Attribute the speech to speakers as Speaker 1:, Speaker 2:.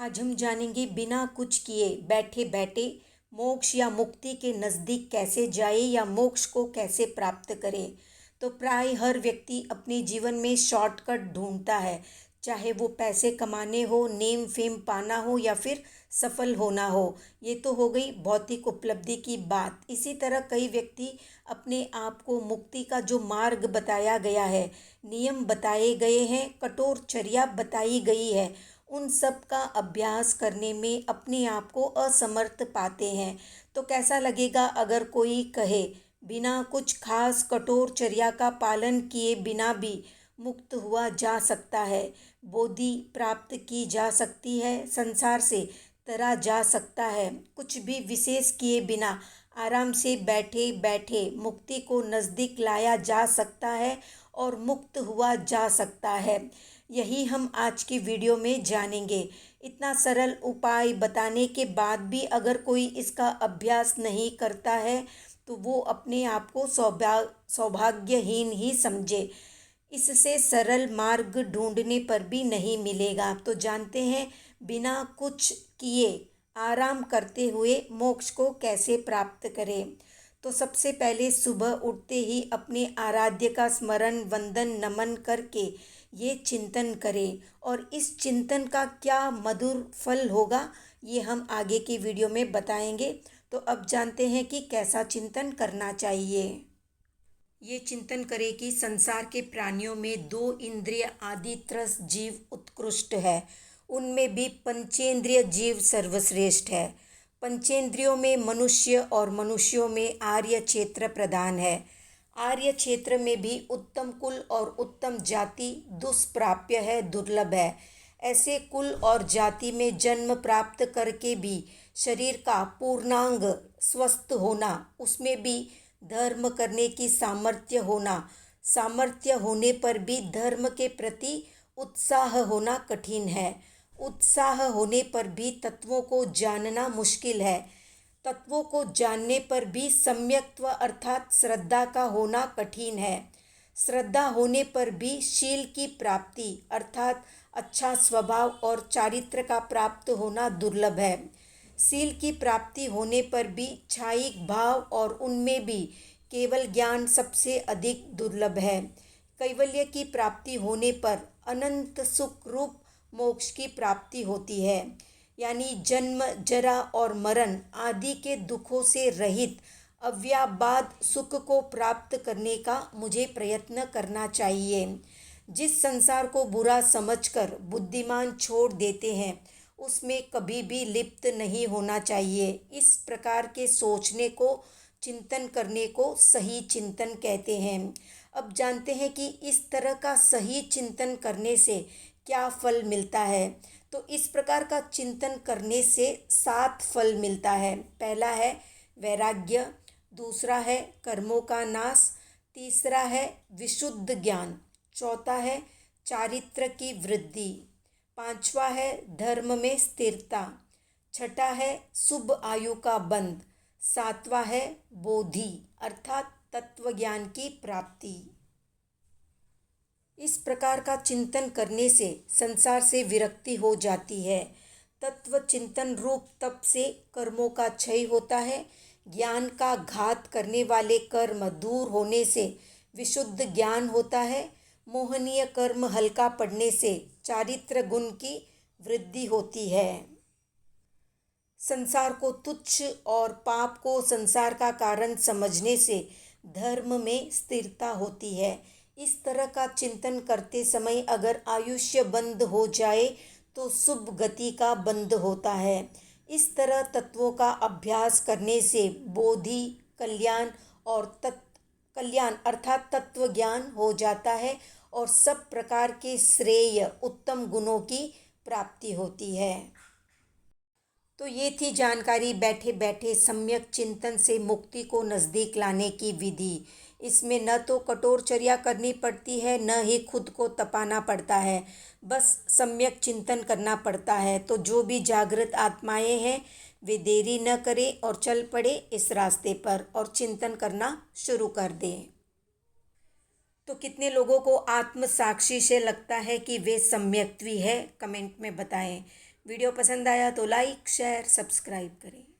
Speaker 1: आज हम जानेंगे बिना कुछ किए बैठे बैठे मोक्ष या मुक्ति के नज़दीक कैसे जाए या मोक्ष को कैसे प्राप्त करे। तो प्राय हर व्यक्ति अपने जीवन में शॉर्टकट ढूंढता है, चाहे वो पैसे कमाने हो, नेम फेम पाना हो या फिर सफल होना हो। ये तो हो गई भौतिक उपलब्धि की बात। इसी तरह कई व्यक्ति अपने आप को मुक्ति का जो मार्ग बताया गया है, नियम बताए गए हैं, कठोर चर्या बताई गई है, उन सब का अभ्यास करने में अपने आप को असमर्थ पाते हैं। तो कैसा लगेगा अगर कोई कहे बिना कुछ खास कठोर चर्या का पालन किए बिना भी मुक्त हुआ जा सकता है, बोधि प्राप्त की जा सकती है, संसार से तरा जा सकता है, कुछ भी विशेष किए बिना आराम से बैठे बैठे मुक्ति को नज़दीक लाया जा सकता है और मुक्त हुआ जा सकता है। यही हम आज की वीडियो में जानेंगे। इतना सरल उपाय बताने के बाद भी अगर कोई इसका अभ्यास नहीं करता है तो वो अपने आप को सौभाग्यहीन ही समझे। इससे सरल मार्ग ढूंढने पर भी नहीं मिलेगा। तो जानते हैं बिना कुछ किए आराम करते हुए मोक्ष को कैसे प्राप्त करें। तो सबसे पहले सुबह उठते ही अपने आराध्य का स्मरण वंदन नमन करके ये चिंतन करें और इस चिंतन का क्या मधुर फल होगा ये हम आगे की वीडियो में बताएंगे। तो अब जानते हैं कि कैसा चिंतन करना चाहिए। ये चिंतन करें कि संसार के प्राणियों में दो इंद्रिय आदि त्रस जीव उत्कृष्ट है, उनमें भी पंचेंद्रिय जीव सर्वश्रेष्ठ है। पंचेंद्रियों में मनुष्य और मनुष्यों में आर्य क्षेत्र प्रधान है। आर्य क्षेत्र में भी उत्तम कुल और उत्तम जाति दुष्प्राप्य है, दुर्लभ है। ऐसे कुल और जाति में जन्म प्राप्त करके भी शरीर का पूर्णांग स्वस्थ होना, उसमें भी धर्म करने की सामर्थ्य होना, सामर्थ्य होने पर भी धर्म के प्रति उत्साह होना कठिन है। उत्साह होने पर भी तत्वों को जानना मुश्किल है। तत्वों को जानने पर भी सम्यक्त्व अर्थात श्रद्धा का होना कठिन है। श्रद्धा होने पर भी शील की प्राप्ति अर्थात अच्छा स्वभाव और चारित्र का प्राप्त होना दुर्लभ है। शील की प्राप्ति होने पर भी छायिक भाव और उनमें भी केवल ज्ञान सबसे अधिक दुर्लभ है। कैवल्य की प्राप्ति होने पर अनंत सुख रूप मोक्ष की प्राप्ति होती है, यानी जन्म जरा और मरण आदि के दुखों से रहित अव्याबाद सुख को प्राप्त करने का मुझे प्रयत्न करना चाहिए। जिस संसार को बुरा समझकर बुद्धिमान छोड़ देते हैं उसमें कभी भी लिप्त नहीं होना चाहिए। इस प्रकार के सोचने को, चिंतन करने को सही चिंतन कहते हैं। अब जानते हैं कि इस तरह का सही चिंतन करने से क्या फल मिलता है। तो इस प्रकार का चिंतन करने से 7 फल मिलता है। पहला है वैराग्य, दूसरा है कर्मों का नाश, तीसरा है विशुद्ध ज्ञान, चौथा है चारित्र की वृद्धि, पांचवा है धर्म में स्थिरता, छठा है शुभ आयु का बंध, सातवां है बोधि अर्थात तत्व ज्ञान की प्राप्ति। इस प्रकार का चिंतन करने से संसार से विरक्ति हो जाती है। तत्व चिंतन रूप तप से कर्मों का क्षय होता है। ज्ञान का घात करने वाले कर्म दूर होने से विशुद्ध ज्ञान होता है। मोहनीय कर्म हल्का पड़ने से चारित्र गुण की वृद्धि होती है। संसार को तुच्छ और पाप को संसार का कारण समझने से धर्म में स्थिरता होती है। इस तरह का चिंतन करते समय अगर आयुष्य बंद हो जाए तो शुभ गति का बंद होता है। इस तरह तत्वों का अभ्यास करने से बोधि, कल्याण और कल्याण अर्थात तत्व ज्ञान हो जाता है और सब प्रकार के श्रेय उत्तम गुणों की प्राप्ति होती है। तो ये थी जानकारी बैठे बैठे सम्यक चिंतन से मुक्ति को नज़दीक लाने की विधि। इसमें न तो कठोर चर्या करनी पड़ती है, न ही खुद को तपाना पड़ता है, बस सम्यक चिंतन करना पड़ता है। तो जो भी जागृत आत्माएं हैं वे देरी न करें और चल पड़े इस रास्ते पर और चिंतन करना शुरू कर दें। तो कितने लोगों को आत्म साक्षी से लगता है कि वे सम्यक्त्वी है, कमेंट में बताएं। वीडियो पसंद आया तो लाइक शेयर सब्सक्राइब करें।